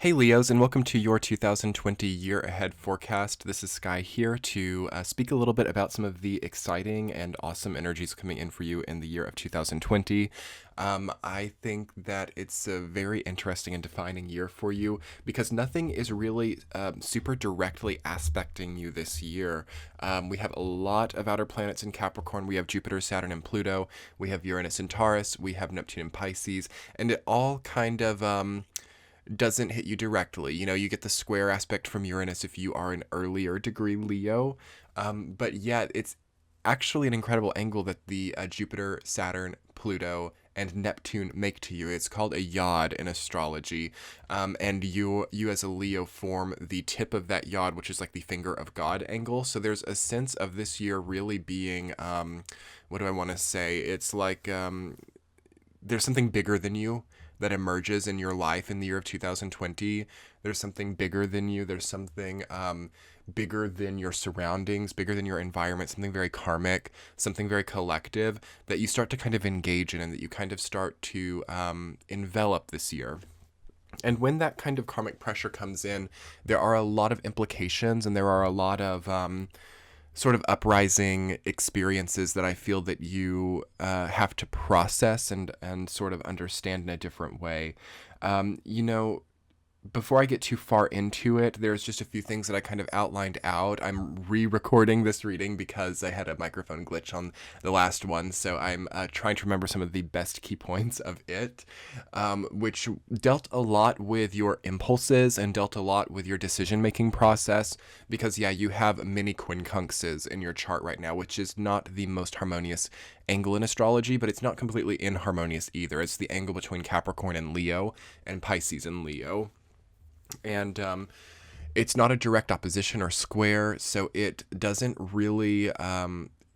Hey Leos, and welcome to your 2020 year ahead forecast. This is Sky here to speak a little bit about some of the exciting and awesome energies coming in for you in the year of 2020. I think that it's a very interesting and defining year for you because nothing is really super directly aspecting you this year. We have a lot of outer planets in Capricorn. We have Jupiter, Saturn, and Pluto. We have Uranus and Taurus. We have Neptune and Pisces. And it all kind of doesn't hit you directly. You know, you get the square aspect from Uranus if you are an earlier degree Leo. But yet, it's actually an incredible angle that the Jupiter, Saturn, Pluto, and Neptune make to you. It's called a yod in astrology. And you as a Leo form the tip of that yod, which is like the finger of God angle. So there's a sense of this year really being, what do I want to say? It's like there's something bigger than you that emerges in your life in the year of 2020. There's something bigger than you. There's something bigger than your surroundings, bigger than your environment, something very karmic, something very collective that you start to kind of engage in and that you kind of start to envelop this year. And when that kind of karmic pressure comes in, there are a lot of implications and there are a lot of sort of uprising experiences that I feel that you have to process and sort of understand in a different way. You know, before I get too far into it, there's just a few things that I kind of outlined out. I'm re-recording this reading because I had a microphone glitch on the last one, so I'm trying to remember some of the best key points of it, which dealt a lot with your impulses and dealt a lot with your decision-making process, because yeah, you have many quincunxes in your chart right now, which is not the most harmonious angle in astrology, but it's not completely inharmonious either. It's the angle between Capricorn and Leo and Pisces and Leo. And it's not a direct opposition or square, so it doesn't really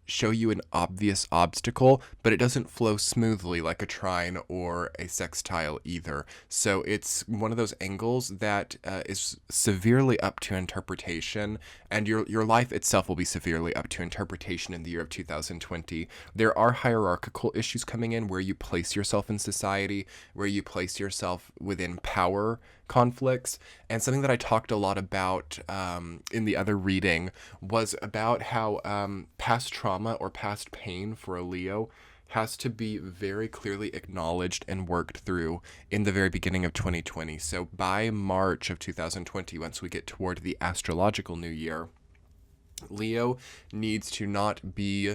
show you an obvious obstacle, but it doesn't flow smoothly like a trine or a sextile either. So it's one of those angles that is severely up to interpretation, and your life itself will be severely up to interpretation in the year of 2020. There are hierarchical issues coming in where you place yourself in society, where you place yourself within power conflicts. And something that I talked a lot about in the other reading was about how past trauma or past pain for a Leo has to be very clearly acknowledged and worked through in the very beginning of 2020. So by March of 2020, once we get toward the astrological new year, Leo needs to not be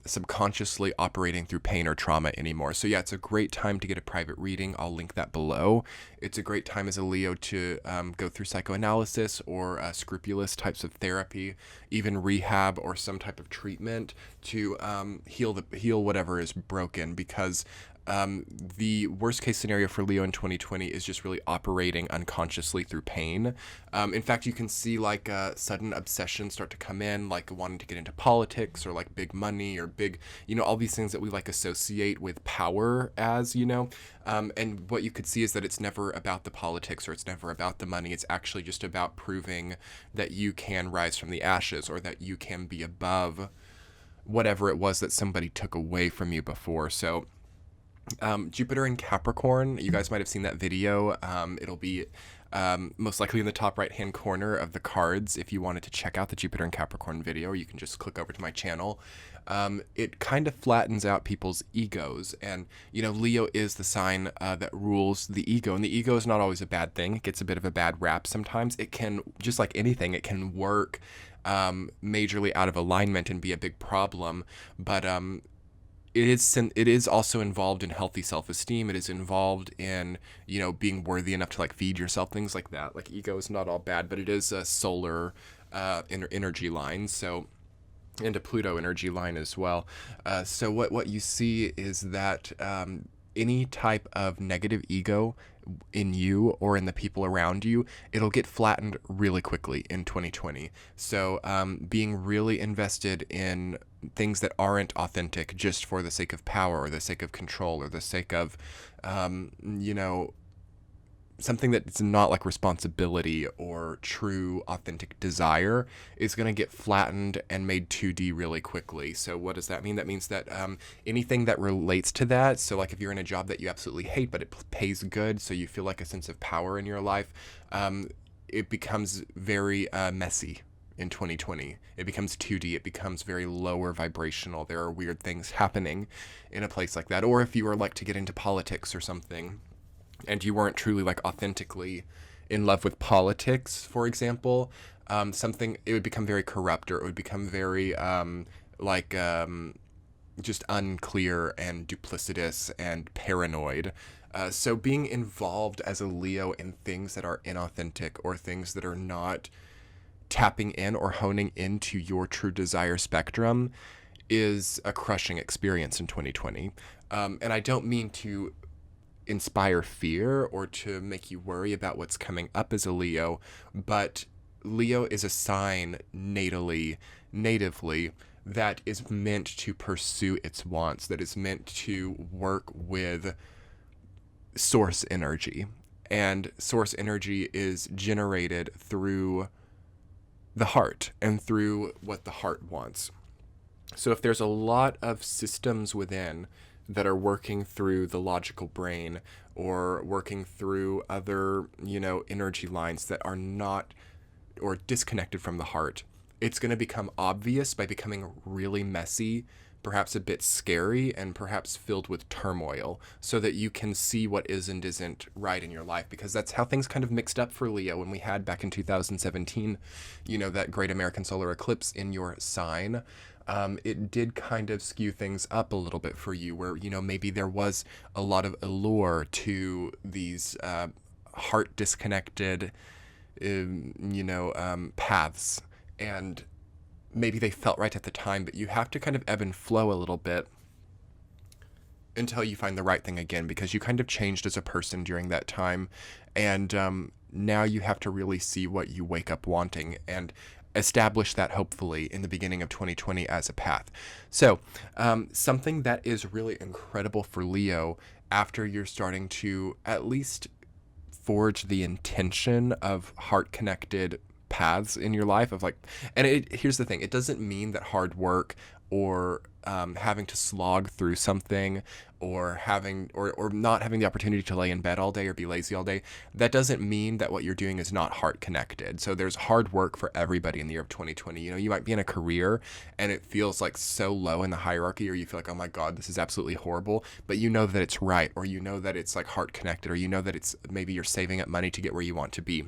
subconsciously operating through pain or trauma anymore. So yeah, it's a great time to get a private reading. I'll link that below. It's a great time as a Leo to go through psychoanalysis or scrupulous types of therapy, even rehab or some type of treatment to heal whatever is broken, because the worst case scenario for Leo in 2020 is just really operating unconsciously through pain. In fact, you can see like sudden obsessions start to come in, like wanting to get into politics or like big money or big, you know, all these things that we like associate with power as, you know. And what you could see is that it's never about the politics or it's never about the money. It's actually just about proving that you can rise from the ashes or that you can be above whatever it was that somebody took away from you before. So Jupiter in Capricorn, you guys might have seen that video. It'll be most likely in the top right hand corner of the cards if you wanted to check out the Jupiter in Capricorn video, or you can just click over to my channel. It kind of flattens out people's egos, and you know, Leo is the sign that rules the ego, and the ego is not always a bad thing. It gets a bit of a bad rap sometimes. It can, just like anything, it can work majorly out of alignment and be a big problem, but it is also involved in healthy self-esteem. It is involved in, you know, being worthy enough to like feed yourself, things like that. Like ego is not all bad, but it is a solar energy line, so, and a Pluto energy line as well. So what you see is that any type of negative ego in you or in the people around you, it'll get flattened really quickly in 2020. So being really invested in things that aren't authentic just for the sake of power or the sake of control or the sake of, you know, something that's not like responsibility or true authentic desire is going to get flattened and made 2D really quickly. So what does that mean? That means that anything that relates to that, so like if you're in a job that you absolutely hate but it pays good, so you feel like a sense of power in your life, it becomes very messy in 2020. It becomes 2D. It becomes very lower vibrational. There are weird things happening in a place like that. Or if you were like to get into politics or something, and you weren't truly like authentically in love with politics, for example, something, it would become very corrupt, or it would become very like just unclear and duplicitous and paranoid. So being involved as a Leo in things that are inauthentic or things that are not tapping in or honing into your true desire spectrum is a crushing experience in 2020. And I don't mean to inspire fear or to make you worry about what's coming up as a Leo, but Leo is a sign natively that is meant to pursue its wants, that is meant to work with source energy. And source energy is generated through the heart and through what the heart wants. So if there's a lot of systems within that are working through the logical brain or working through other, energy lines that are not or disconnected from the heart, it's going to become obvious by becoming really messy, perhaps a bit scary, and perhaps filled with turmoil, so that you can see what is and isn't right in your life, because that's how things kind of mixed up for Leo when we had back in 2017, that great American solar eclipse in your sign. It did kind of skew things up a little bit for you, where, maybe there was a lot of allure to these heart disconnected, paths. And maybe they felt right at the time, but you have to kind of ebb and flow a little bit until you find the right thing again, because you kind of changed as a person during that time. And now you have to really see what you wake up wanting and establish that hopefully in the beginning of 2020 as a path. So something that is really incredible for Leo after you're starting to at least forge the intention of heart connected paths in your life of here's the thing, it doesn't mean that hard work or having to slog through something or having or not having the opportunity to lay in bed all day or be lazy all day, that doesn't mean that what you're doing is not heart connected. So there's hard work for everybody in the year of 2020. You might be in a career and it feels like so low in the hierarchy, or you feel like, oh my God, this is absolutely horrible, but you know that it's right, or you know that it's like heart connected, or you know that it's maybe you're saving up money to get where you want to be.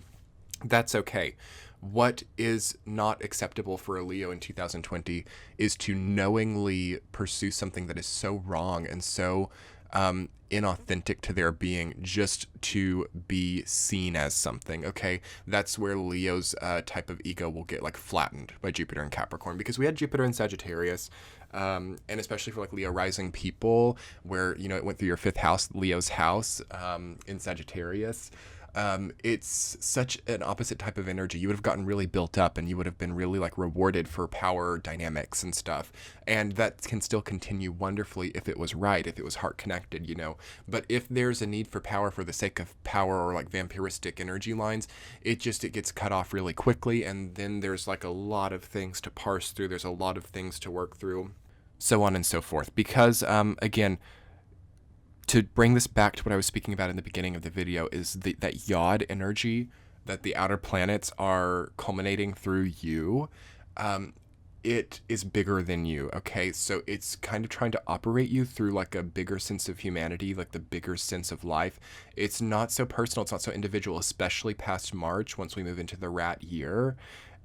That's okay. What is not acceptable for a Leo in 2020 is to knowingly pursue something that is so wrong and so inauthentic to their being, just to be seen as something. Okay, that's where Leo's type of ego will get like flattened by Jupiter in Capricorn, because we had Jupiter in Sagittarius. And especially for like Leo rising people, where it went through your fifth house, Leo's house, in Sagittarius. It's such an opposite type of energy. You would have gotten really built up, and you would have been really like rewarded for power dynamics and stuff. And that can still continue wonderfully if it was right, if it was heart connected, But if there's a need for power for the sake of power, or like vampiristic energy lines, it gets cut off really quickly. And then there's like a lot of things to parse through. There's a lot of things to work through, so on and so forth. Because, again, to bring this back to what I was speaking about in the beginning of the video, is that yod energy that the outer planets are culminating through you. It is bigger than you, okay? So it's kind of trying to operate you through like a bigger sense of humanity, like the bigger sense of life. It's not so personal, it's not so individual, especially past March, once we move into the rat year.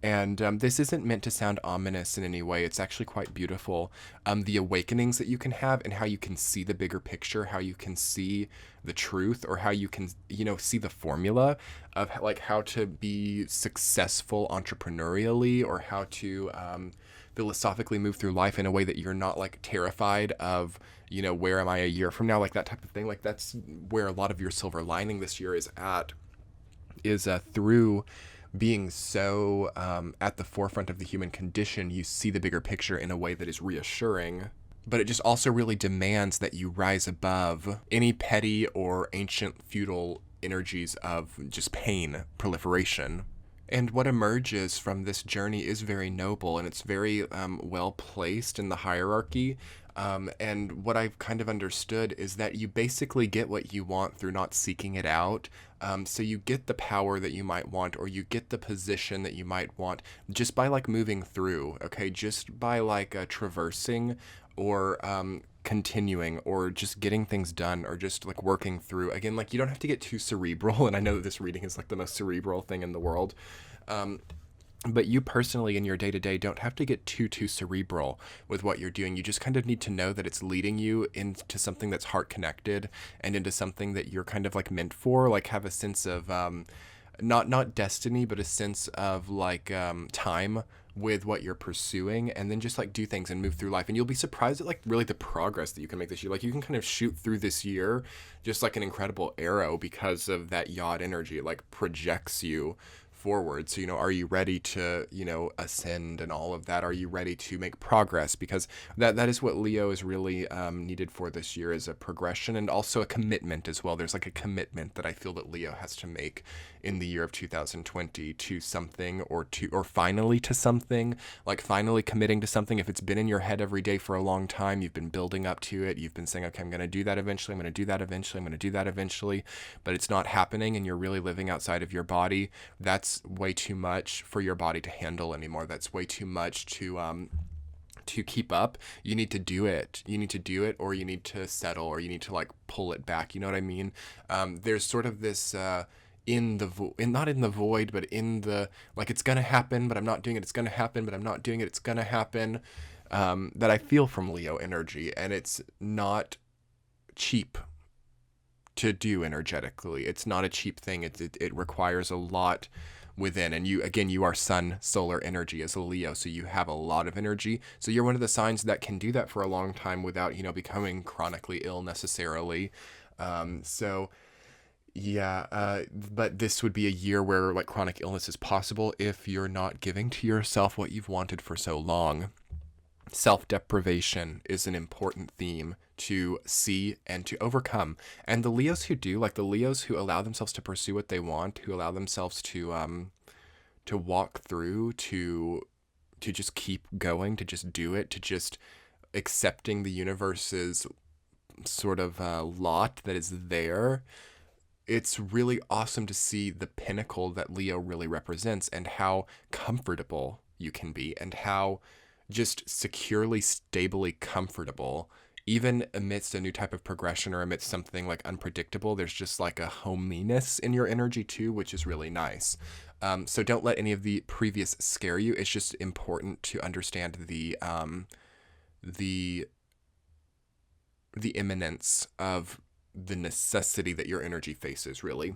And this isn't meant to sound ominous in any way. It's actually quite beautiful. The awakenings that you can have, and how you can see the bigger picture, how you can see the truth, or how you can, see the formula of like how to be successful entrepreneurially, or how to philosophically move through life in a way that you're not like terrified of, where am I a year from now? Like that type of thing. Like that's where a lot of your silver lining this year is at, is through being so at the forefront of the human condition. You see the bigger picture in a way that is reassuring, but it just also really demands that you rise above any petty or ancient feudal energies of just pain, proliferation. And what emerges from this journey is very noble, and it's very well placed in the hierarchy. And what I've kind of understood is that you basically get what you want through not seeking it out. So you get the power that you might want, or you get the position that you might want just by like moving through, okay? Just by like traversing or continuing or just getting things done or just like working through. Again, like you don't have to get too cerebral. And I know that this reading is like the most cerebral thing in the world. But you personally in your day-to-day don't have to get too cerebral with what you're doing. You just kind of need to know that it's leading you into something that's heart connected and into something that you're kind of like meant for, like have a sense of not destiny, but a sense of like time with what you're pursuing, and then just like do things and move through life. And you'll be surprised at like really the progress that you can make this year. Like you can kind of shoot through this year just like an incredible arrow because of that yod energy. It like projects you forward. So, are you ready to, ascend and all of that? Are you ready to make progress? Because that is what Leo is really needed for this year, is a progression and also a commitment as well. There's like a commitment that I feel that Leo has to make in the year of 2020 to something, or finally to something, like finally committing to something. If it's been in your head every day for a long time, you've been building up to it, you've been saying, okay, I'm going to do that eventually, I'm going to do that eventually, I'm going to do that eventually, but it's not happening, and you're really living outside of your body. That's way too much for your body to handle anymore. That's way too much to keep up. You need to do it. You need to do it, or you need to settle, or you need to like pull it back. You know what I mean? There's sort of this not in the void, but in the like it's gonna happen, but I'm not doing it. It's gonna happen, but I'm not doing it. It's gonna happen. That I feel from Leo energy, and it's not cheap to do energetically. It's not a cheap thing. It requires a lot within. And you are sun solar energy as a Leo, so you have a lot of energy. So you're one of the signs that can do that for a long time without becoming chronically ill necessarily. But this would be a year where like chronic illness is possible if you're not giving to yourself what you've wanted for so long. Self-deprivation is an important theme to see and to overcome. And the Leos who do, like the Leos who allow themselves to pursue what they want, who allow themselves to walk through, to just keep going, to just do it, to just accepting the universe's sort of lot that is there. It's really awesome to see the pinnacle that Leo really represents, and how comfortable you can be, and how just securely, stably comfortable, even amidst a new type of progression or amidst something like unpredictable. There's just like a hominess in your energy too, which is really nice. So don't let any of the previous scare you. It's just important to understand the imminence of the necessity that your energy faces, really.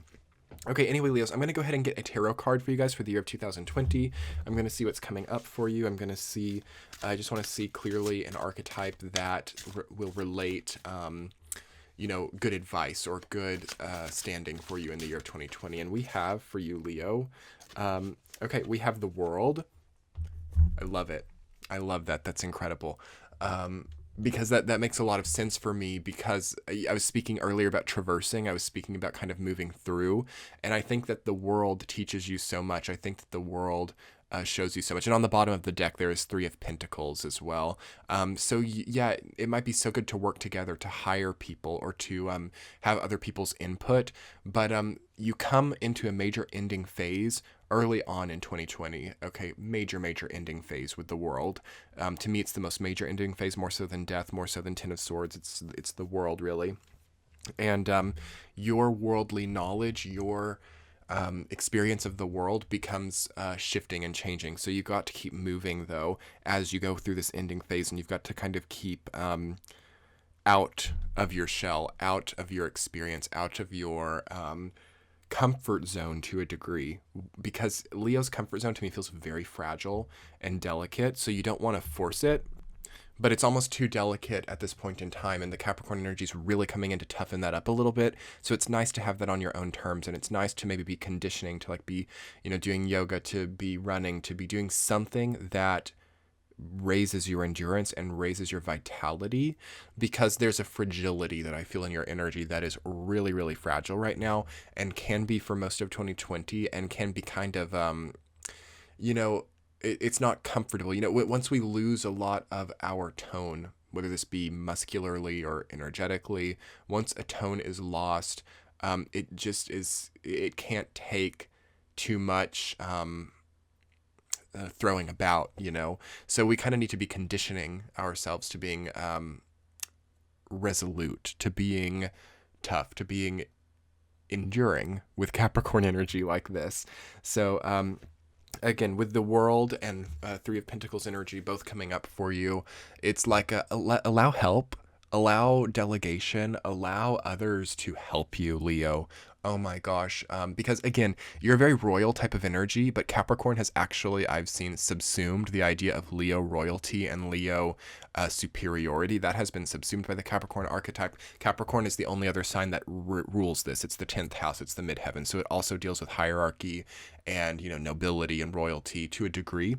Okay, anyway, Leos, I'm going to go ahead and get a tarot card for you guys for the year of 2020. I'm going to see what's coming up for you. I'm going to see, I just want to see clearly an archetype that will relate, good advice or good standing for you in the year of 2020. And we have for you, Leo, we have the World. I love it. I love that. That's incredible. Because that makes a lot of sense for me, because I was speaking earlier about traversing. I was speaking about kind of moving through. And I think that the World teaches you so much. I think that the World shows you so much. And on the bottom of the deck, there is 3 of Pentacles as well. It might be so good to work together, to hire people, or to have other people's input. But you come into a major ending phase early on in 2020. Okay, major ending phase with the World. To me, it's the most major ending phase, more so than Death, more so than Ten of Swords. It's the World, really. And your worldly knowledge, your experience of the world becomes shifting and changing. So you got to keep moving, though, as you go through this ending phase, and you've got to kind of keep out of your shell, out of your experience, out of your comfort zone to a degree, because Leo's comfort zone to me feels very fragile and delicate. So you don't want to force it, but it's almost too delicate at this point in time, and the Capricorn energy is really coming in to toughen that up a little bit. So it's nice to have that on your own terms, and it's nice to maybe be conditioning, to like be, doing yoga, to be running, to be doing something that raises your endurance and raises your vitality, because there's a fragility that I feel in your energy that is really, really fragile right now, and can be for most of 2020, and can be kind of, you know, it's not comfortable. Once we lose a lot of our tone, whether this be muscularly or energetically, once a tone is lost, it just is, it can't take too much throwing about. So we kind of need to be conditioning ourselves to being resolute, to being tough, to being enduring with Capricorn energy like this. So, again, with the World and Three of Pentacles energy both coming up for you, it's like allow help, allow delegation, allow others to help you, Leo. Oh my gosh. Because again, you're a very royal type of energy, but Capricorn has actually, I've seen, subsumed the idea of Leo royalty and Leo superiority. That has been subsumed by the Capricorn archetype. Capricorn is the only other sign that rules this. It's the 10th house. It's the midheaven. So it also deals with hierarchy and, nobility and royalty to a degree.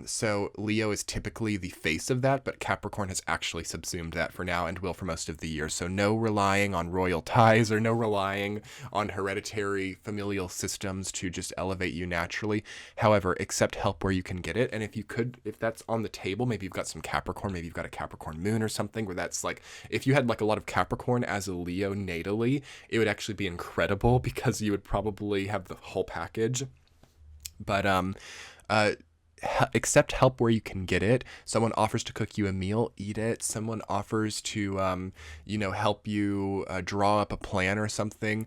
So Leo is typically the face of that, but Capricorn has actually subsumed that for now and will for most of the year. So no relying on royal ties, or no relying on hereditary familial systems to just elevate you naturally. However, accept help where you can get it. And if that's on the table, maybe you've got some Capricorn, maybe you've got a Capricorn moon or something, where that's like, if you had like a lot of Capricorn as a Leo natally, it would actually be incredible, because you would probably have the whole package. But accept help where you can get it. Someone offers to cook you a meal, eat it. Someone offers to help you draw up a plan or something,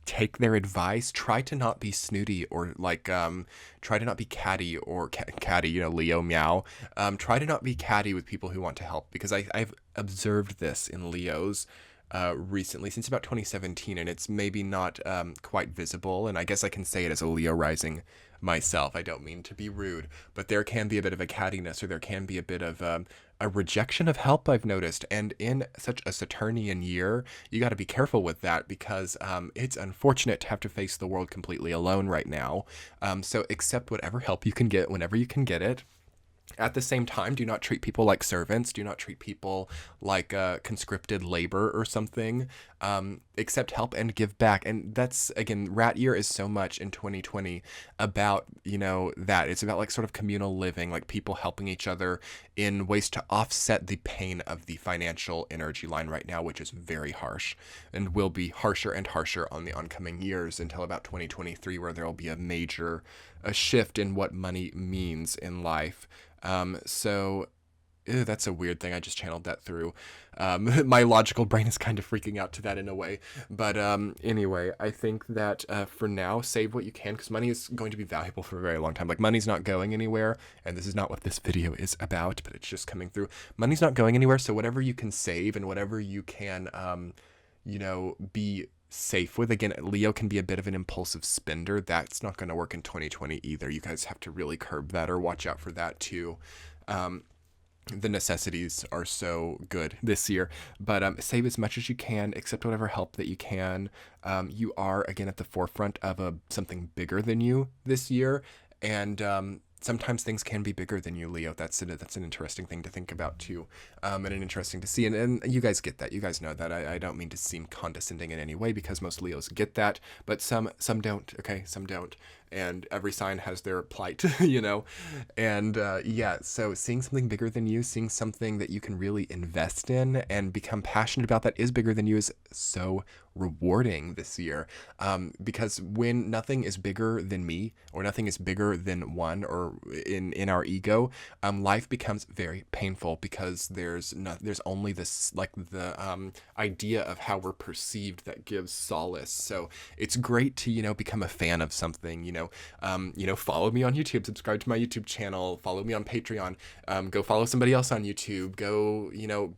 take their advice. Try to not be snooty, or like try to not be catty, or catty, Leo meow. Try to not be catty with people who want to help, because I've observed this in Leos recently, since about 2017, and it's maybe not quite visible, and I guess I can say it as a Leo rising myself. I don't mean to be rude, but there can be a bit of a cattiness, or there can be a bit of a rejection of help, I've noticed. And in such a Saturnian year, you got to be careful with that, because it's unfortunate to have to face the world completely alone right now. So accept whatever help you can get whenever you can get it. At the same time, do not treat people like servants. Do not treat people like conscripted labor or something. Accept help and give back. And that's, again, Rat Year is so much in 2020 about, that. It's about like sort of communal living, like people helping each other in ways to offset the pain of the financial energy line right now, which is very harsh and will be harsher and harsher on the oncoming years until about 2023, where there will be a shift in what money means in life. So that's a weird thing. I just channeled that through. My logical brain is kind of freaking out to that in a way. But anyway, I think that for now, save what you can, because money is going to be valuable for a very long time. Like, money's not going anywhere, and this is not what this video is about, but it's just coming through. Money's not going anywhere, so whatever you can save and whatever you can, be safe with. Again, Leo can be a bit of an impulsive spender. That's not going to work in 2020 either. You guys have to really curb that, or watch out for that too. The necessities are so good this year, but save as much as you can, accept whatever help that you can. You are, again, at the forefront of something bigger than you this year, and sometimes things can be bigger than you, Leo. That's an interesting thing to think about too, and an interesting to see. And you guys get that. You guys know that. I don't mean to seem condescending in any way, because most Leos get that, but some don't. Okay, some don't. And every sign has their plight, And so seeing something bigger than you, seeing something that you can really invest in and become passionate about that is bigger than you, is so rewarding this year. Because when nothing is bigger than me, or nothing is bigger than one, or in our ego, life becomes very painful, because there's only this, like, the idea of how we're perceived that gives solace. So it's great to become a fan of something. Follow me on YouTube, subscribe to my YouTube channel, follow me on Patreon, go follow somebody else on YouTube, go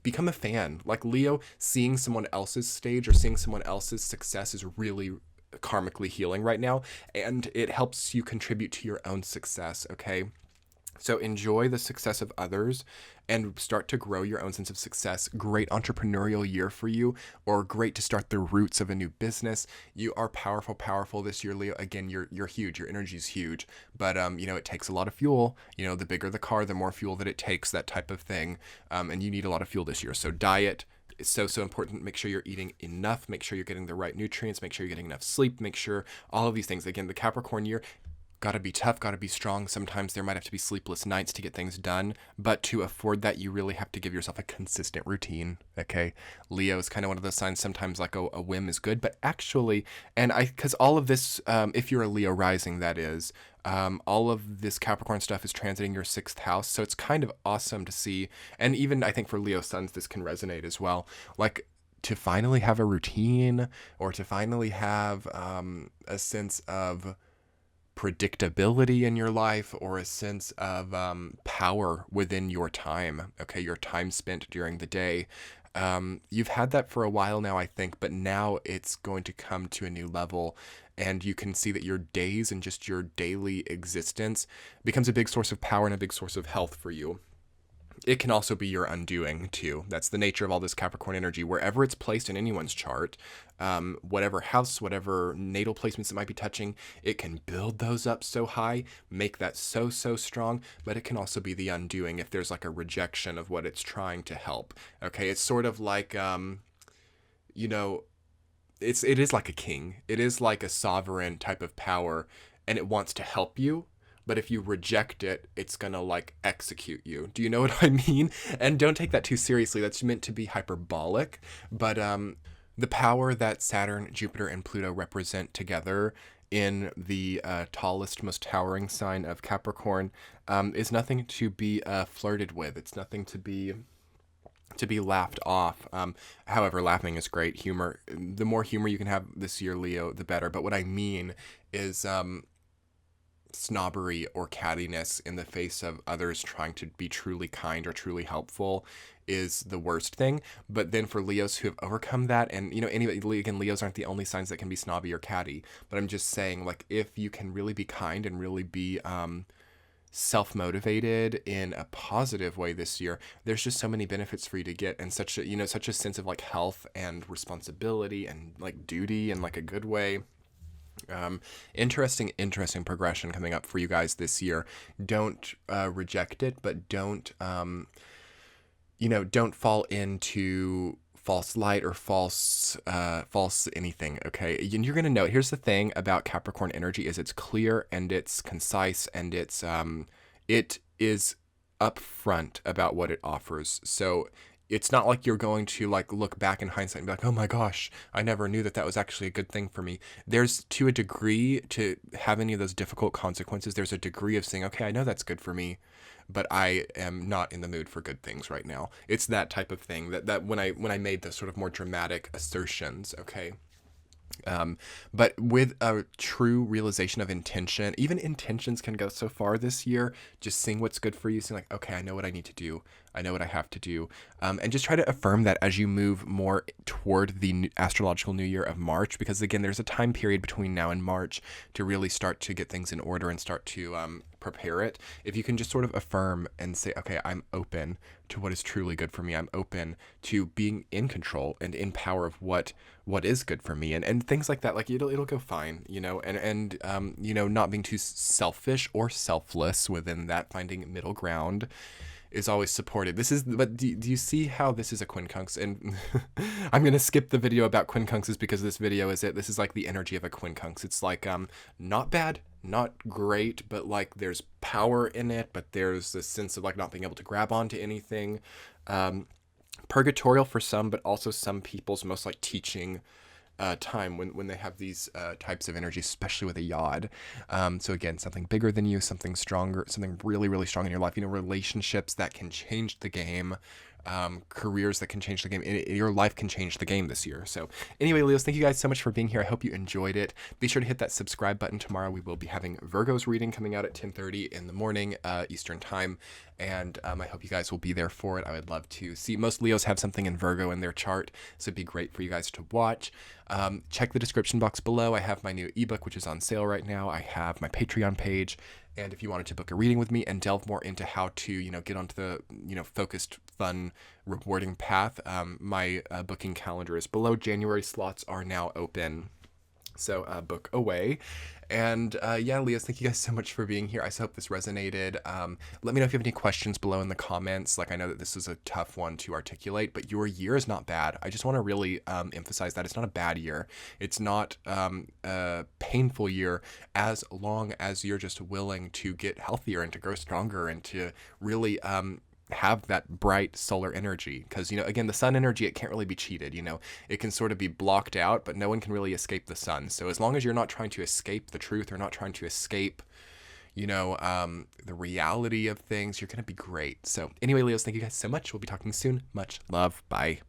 become a fan. Like Leo, seeing someone else's stage or seeing someone else's success is really karmically healing right now, and it helps you contribute to your own success. Okay, So enjoy the success of others and start to grow your own sense of success. Great entrepreneurial year for you, or great to start the roots of a new business. You are powerful, powerful this year, Leo. Again, you're huge. Your energy is huge, but it takes a lot of fuel. The bigger the car, the more fuel that it takes. That type of thing, and you need a lot of fuel this year. So diet is so important. Make sure you're eating enough. Make sure you're getting the right nutrients. Make sure you're getting enough sleep. Make sure all of these things. Again, the Capricorn year, gotta be tough, gotta be strong. Sometimes there might have to be sleepless nights to get things done, but to afford that, you really have to give yourself a consistent routine. Okay, Leo is kind of one of those signs. Sometimes like a whim is good, but actually, because all of this, if you're a Leo rising, that is, all of this Capricorn stuff is transiting your 6th house, so it's kind of awesome to see. And even I think for Leo suns, this can resonate as well. Like, to finally have a routine, or to finally have a sense of predictability in your life, or a sense of power within your time. Okay, your time spent during the day. You've had that for a while now, I think, but now it's going to come to a new level. And you can see that your days and just your daily existence becomes a big source of power and a big source of health for you. It can also be your undoing too. That's the nature of all this Capricorn energy. Wherever it's placed in anyone's chart, whatever house, whatever natal placements it might be touching, it can build those up so high, make that so strong. But it can also be the undoing if there's like a rejection of what it's trying to help. Okay, it's sort of like you know, it is like a king. It is like a sovereign type of power, and it wants to help you. But if you reject it, it's gonna like execute you. Do you know what I mean? And don't take that too seriously. That's meant to be hyperbolic. But the power that Saturn, Jupiter, and Pluto represent together in the tallest, most towering sign of Capricorn is nothing to be flirted with. It's nothing to be laughed off. However, laughing is great. Humor, the more humor you can have this year, Leo, the better. But what I mean is snobbery or cattiness in the face of others trying to be truly kind or truly helpful is the worst thing. But then for Leos who have overcome that, and anyway, again, Leos aren't the only signs that can be snobby or catty, but I'm just saying, like, if you can really be kind and really be self-motivated in a positive way this year, there's just so many benefits for you to get, and such a sense of like health and responsibility and like duty in like a good way. Interesting progression coming up for you guys this year. Don't reject it, but don't fall into false light or false anything. Okay, and you're gonna know. Here's the thing about Capricorn energy: is it's clear and it's concise, and it is upfront about what it offers. So it's not like you're going to like look back in hindsight and be like, oh my gosh, I never knew that was actually a good thing for me. There's, to a degree, to have any of those difficult consequences, there's a degree of saying, okay, I know that's good for me, but I am not in the mood for good things right now. It's that type of thing that when I made the sort of more dramatic assertions, okay. But with a true realization of intention, even intentions can go so far this year. Just seeing what's good for you, seeing like, okay, I know what I need to do. I know what I have to do. And just try to affirm that as you move more toward the astrological new year of March, because again, there's a time period between now and March to really start to get things in order and start to prepare it. If you can just sort of affirm and say, okay, I'm open to what is truly good for me. I'm open to being in control and in power of what is good for me, and things like that. Like it'll go fine, and not being too selfish or selfless within that, finding middle ground is always supported. But do you see how this is a quincunx? And I'm going to skip the video about quincunxes because this video is it. This is like the energy of a quincunx. It's like, not bad, not great, but like there's power in it, but there's this sense of like not being able to grab onto anything. Purgatorial for some, but also some people's most like teaching time when they have these types of energy, especially with a yod. So again, something bigger than you, something stronger, something really, really strong in your life. Relationships that can change the game, careers that can change the game. Your life can change the game this year. So anyway, Leos, thank you guys so much for being here. I hope you enjoyed it. Be sure to hit that subscribe button. Tomorrow we will be having Virgo's reading coming out at 10:30 in the morning Eastern time. And I hope you guys will be there for it. I would love to see. Most Leos have something in Virgo in their chart, so it'd be great for you guys to watch. Check the description box below. I have my new ebook, which is on sale right now. I have my Patreon page, And if you wanted to book a reading with me and delve more into how to, get onto the, focused, fun, rewarding path, my booking calendar is below. January slots are now open. So book away. And yeah, Leos, thank you guys so much for being here. I so hope this resonated. Let me know if you have any questions below in the comments. Like, I know that this is a tough one to articulate, but your year is not bad. I just want to really emphasize that it's not a bad year. It's not a painful year, as long as you're just willing to get healthier and to grow stronger and to really have that bright solar energy. Because, again, the sun energy, it can't really be cheated. It can sort of be blocked out, but no one can really escape the sun. So as long as you're not trying to escape the truth, or not trying to escape the reality of things, you're going to be great. So anyway, Leos, thank you guys so much. We'll be talking soon. Much love. Bye.